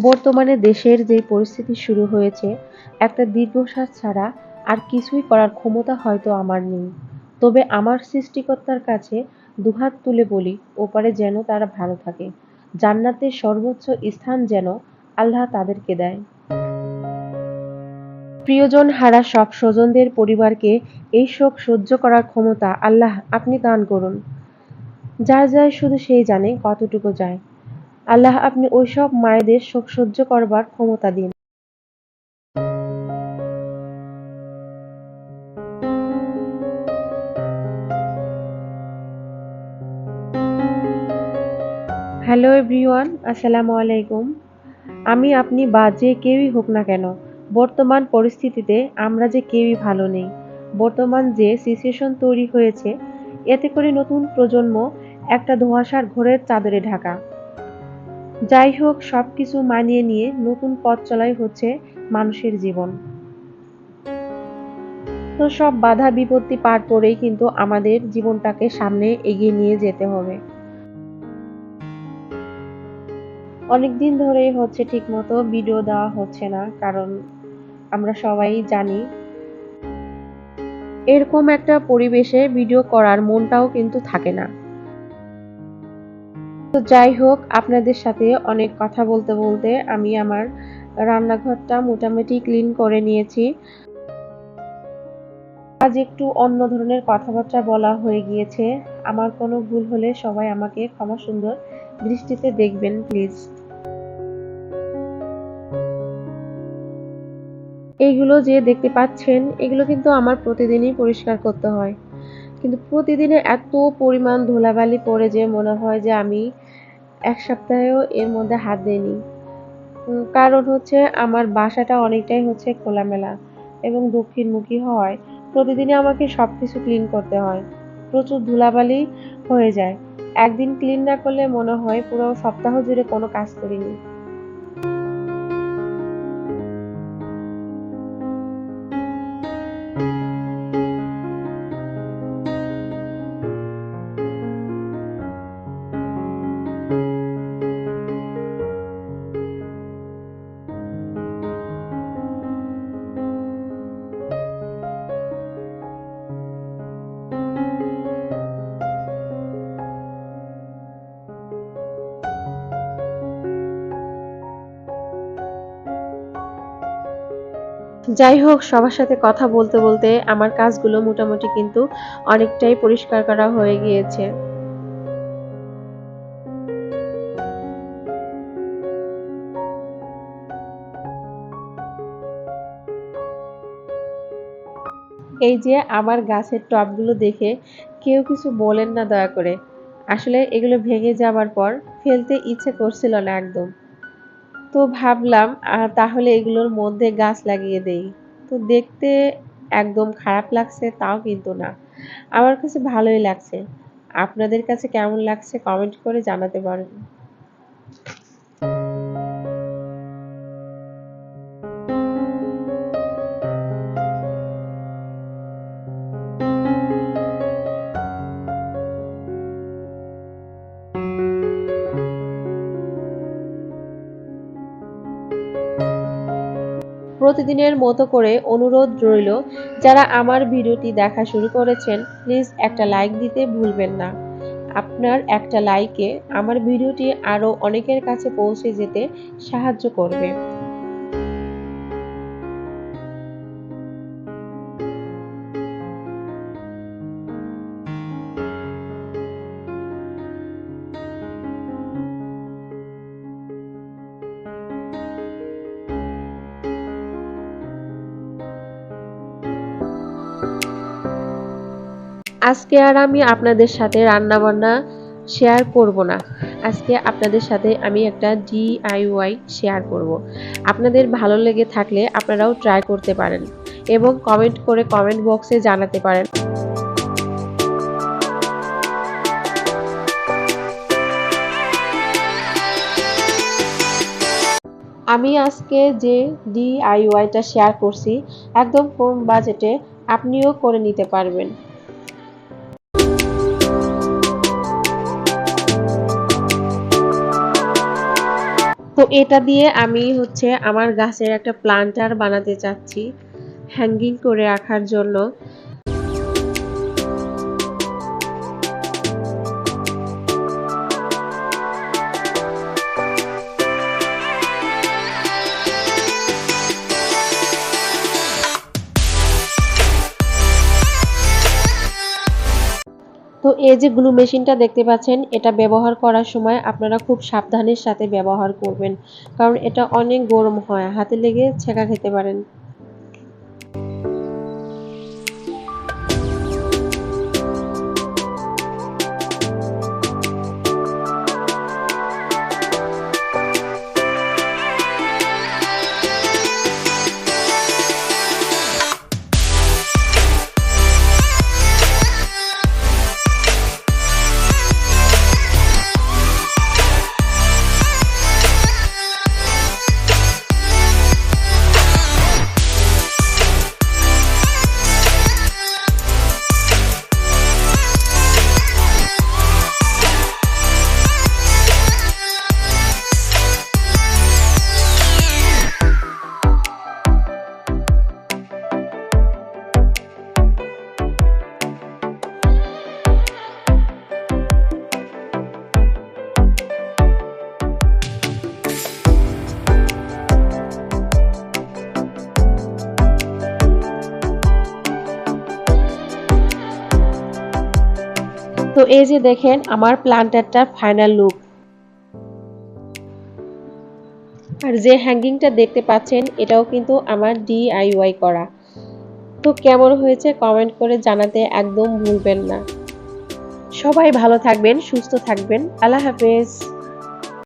বর্তমানে দেশের যে পরিস্থিতি শুরু হয়েছে, একটা দীর্ঘশ্বাস ছাড়া আর কিছুই করার ক্ষমতা হয়তো আমার নেই। তবে আমার সৃষ্টিকর্তার কাছে দুহাত তুলে বলি, ওপারে যেন তারা ভালো থাকে। জান্নাতের সর্বোচ্চ স্থান যেন আল্লাহ তাদেরকে দেয়। প্রিয়জন হারা সব স্বজনদের পরিবারকে এই শোক সহ্য করার ক্ষমতা আল্লাহ আপনি দান করুন। যার যায় শুধু সেই জানে কতটুকু যায়। আল্লাহ আপনি ওইসব মায়েদের শোক সহ্য করবার ক্ষমতা দিন। হ্যালো এভরিওয়ান, আসসালামু আলাইকুম। আমি আপনি বা যে কেউই হোক না কেন, বর্তমান পরিস্থিতিতে আমরা যে কেউই ভালো নেই। বর্তমান যে সিচুয়েশন তৈরি হয়েছে, এতে করে নতুন প্রজন্ম একটা ধোঁয়াশার ঘোরের চাদরে ঢাকা। যাই হোক, সবকিছু মানিয়ে নিয়ে নতুন পথ চলাই হচ্ছে মানুষের জীবন। তো সব বাধা বিপত্তি পার করেই কিন্তু আমাদের জীবনটাকে সামনে এগিয়ে নিয়ে যেতে হবে। অনেকদিন ধরেই হচ্ছে ঠিকমতো ভিডিও দেওয়া হচ্ছে না, কারণ আমরা সবাই জানি এরকম একটা পরিবেশে ভিডিও করার মনটাও কিন্তু থাকে না। তো যাই হোক, আপনাদের সাথে অনেক কথা বলতে বলতে আমি আমার রান্নাঘরটা মোটামুটি ক্লিন করে নিয়েছি। আজ একটু অন্য ধরনের কথাবার্তা বলা হয়ে গিয়েছে। আমার কোনো ভুল হলে সবাই আমাকে ক্ষমা সুন্দর দৃষ্টিতে দেখবেন প্লিজ। এইগুলো যে দেখতে পাচ্ছেন, এগুলো কিন্তু আমার প্রতিদিনই পরিষ্কার করতে হয়। কিন্তু প্রতিদিনে এত পরিমাণ ধুলাবালি পড়ে যে মনে হয় যে আমি এক সপ্তাহেও এর মধ্যে হাত দিইনি। কারণ হচ্ছে আমার বাসাটা অনেকটাই হচ্ছে খোলামেলা এবং দক্ষিণমুখী হওয়ায় প্রতিদিনই আমাকে সবকিছু ক্লিন করতে হয়। প্রচুর ধুলাবালি হয়ে যায়। একদিন ক্লিন না করলে মনে হয় পুরো সপ্তাহ জুড়ে কোনো কাজ করিনি। যাই হোক, সবার সাথে কথা বলতে বলতে আমার কাজগুলো মোটামুটি কিন্তু অনেকটাই পরিষ্কার করা হয়ে গিয়েছে। এই যে আমার গাছের টবগুলো দেখে কেউ কিছু বলেন না দয়া করে। আসলে এগুলো ভেঙে যাবার পর ফেলতে ইচ্ছে করছিল না একদম। তো ভাবলাম তাহলে এগুলোর মধ্যে গাছ লাগিয়ে দেই। তো দেখতে একদম খারাপ লাগছে তাও কিন্তু না। আমার কাছে ভালোই লাগছে। আপনাদের কাছে কেমন লাগছে কমেন্ট করে জানাতে পারেন। প্রতিদিনের মতো করে অনুরোধ রইল, যারা আমার ভিডিওটি দেখা শুরু করেছেন প্লিজ একটা লাইক দিতে ভুলবেন না। আপনার একটা লাইকে আমার ভিডিওটি আরও অনেকের কাছে পৌঁছে যেতে সাহায্য করবে। আজকে আর আমি আপনাদের সাথে রান্নাবান্না শেয়ার করব না। আজকে আপনাদের সাথে আমি একটা ডিআইওয়াই শেয়ার করব। আপনাদের ভালো লেগে থাকলে আপনারাও ট্রাই করতে পারেন এবং কমেন্ট করে কমেন্ট বক্সে জানাতে পারেন। আমি আজকে যে ডিআইওয়াইটা শেয়ার করছি একদম কম বাজেটে আপনিও করে নিতে পারবেন। তো এটা দিয়ে আমি হচ্ছে আমার গাছের একটা প্লান্টার বানাতে চাচ্ছি হ্যাঙ্গিং করে রাখার জন্য। তো এই যে গ্লু মেশিনটা দেখতে পাচ্ছেন, এটা ব্যবহার করার সময় আপনারা খুব সাবধানের সাথে ব্যবহার করবেন, কারণ এটা অনেক গরম হয়, হাতে লেগে ছেঁকা খেতে পারেন। তো এই যে দেখেন আমার প্লান্টারটা ফাইনাল লুক। আর যে হ্যাঙ্গিংটা দেখতে পাচ্ছেন এটাও কিন্তু আমার DIY করা। তো কেমন হয়েছে কমেন্ট করে জানাতে একদম ভুলবেন না। সবাই ভালো থাকবেন, সুস্থ থাকবেন। আল্লাহ হাফেজ।